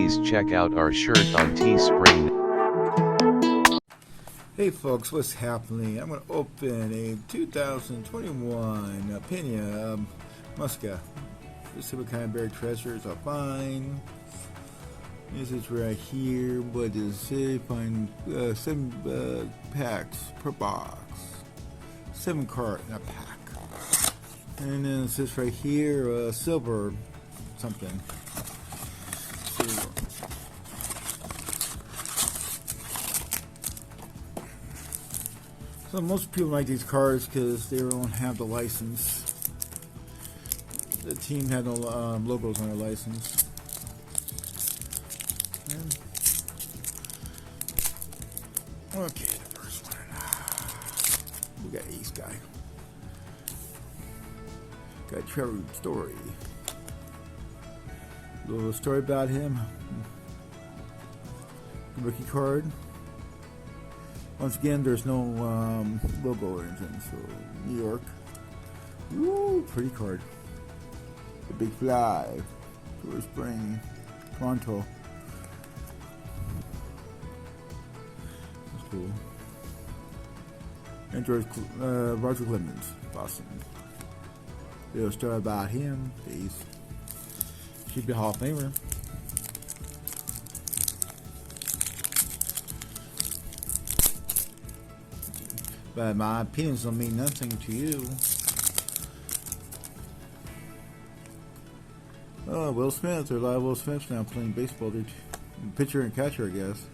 please check out our shirt on Teespring. Hey folks, what's happening? I'm going to open a 2021 Panini Mosaic. Let's see what kind of buried treasures I'll find. This is right here. What is it? Find 7 packs per box. 7 cards in a pack. And then it says right here, silver something. Silver. So most people like these cards because they don't have the license. The team had no logos on their license. And okay, the first one. We got Ace Guy. Got Trevor Story. A little story about him. Rookie card. Once again, there's no logo or anything, so New York. Woo, pretty card. The Big Fly. Teespring. Toronto. That's cool. And George, Roger Clemens, Boston. Little story about him. He's should be a Hall of Famer. But my opinions don't mean nothing to you. Oh, Will Smith. There are a lot of Will Smiths now playing baseball. They're pitcher and catcher, I guess.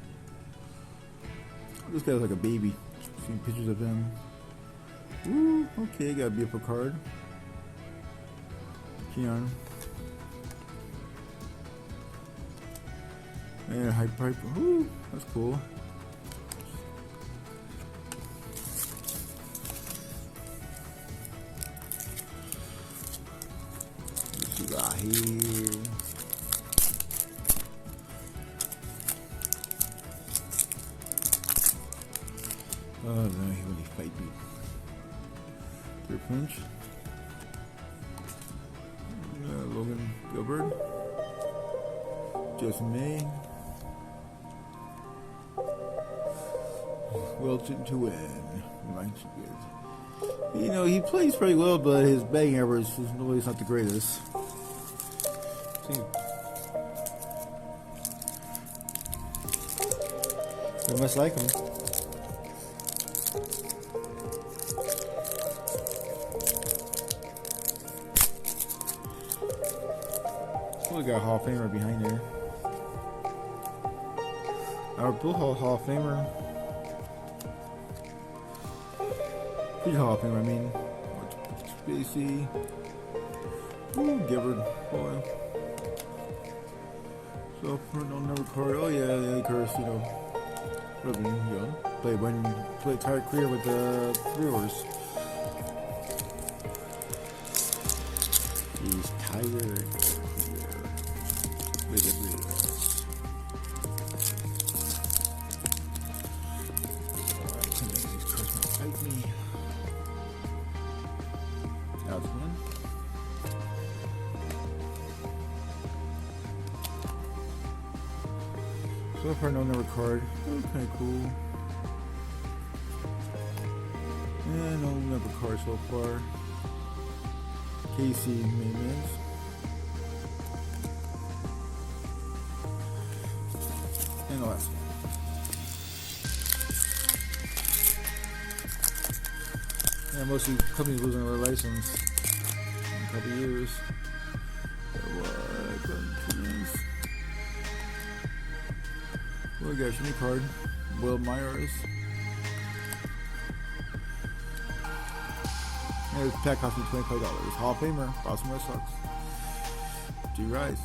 This guy's like a baby. Seeing pictures of him. Ooh, okay, got a beautiful card. Keon. And Hype Piper. Ooh, that's cool. What you got here? Oh no, he really fight me. Third punch. Logan Gilbert. Jason May. Wilton to win. You know, he plays pretty well, but his batting average is always not the greatest. I must like him. We got a Hall of Famer behind there. Our Bull Hall of Famer. Pretty Hall of Famer, I mean. Spacey. Ooh, Gibbard. Boy. So, for no number card. Oh, yeah, the curse, you know. Ruben Young. Played entire career with the Brewers. He's tired. That's one. So far, no number card. That was kind of cool. Yeah, no number card so far. Casey Maintenance. And the last one. Yeah, most of these companies losing their license in a couple years. Well, we got a new card. Will Myers. Yeah, this pack cost me $25. Hall of Famer. Boston Red Sox. G. Rice.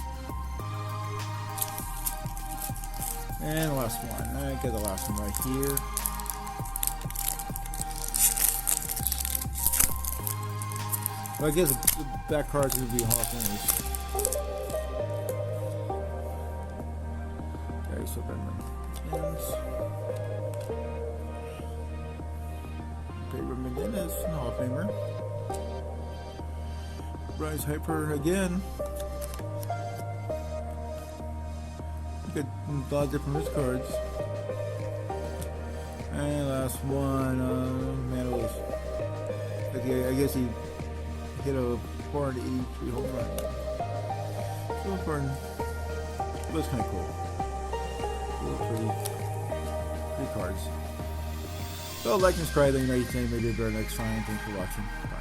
And the last one. I got the last one right here. Well, I guess the back cards are going to be Hall of Famers. Okay, so Pedro Menendez, Hall of Famer. Bryce Harper again. Look at a lot of different his cards. And last one, man, it was. Okay, I guess he hit a 483 home run. So far, it was kind of cool. Pretty cards. So like and subscribe, let me know what you think. Maybe a better next time. Thanks for watching. Bye.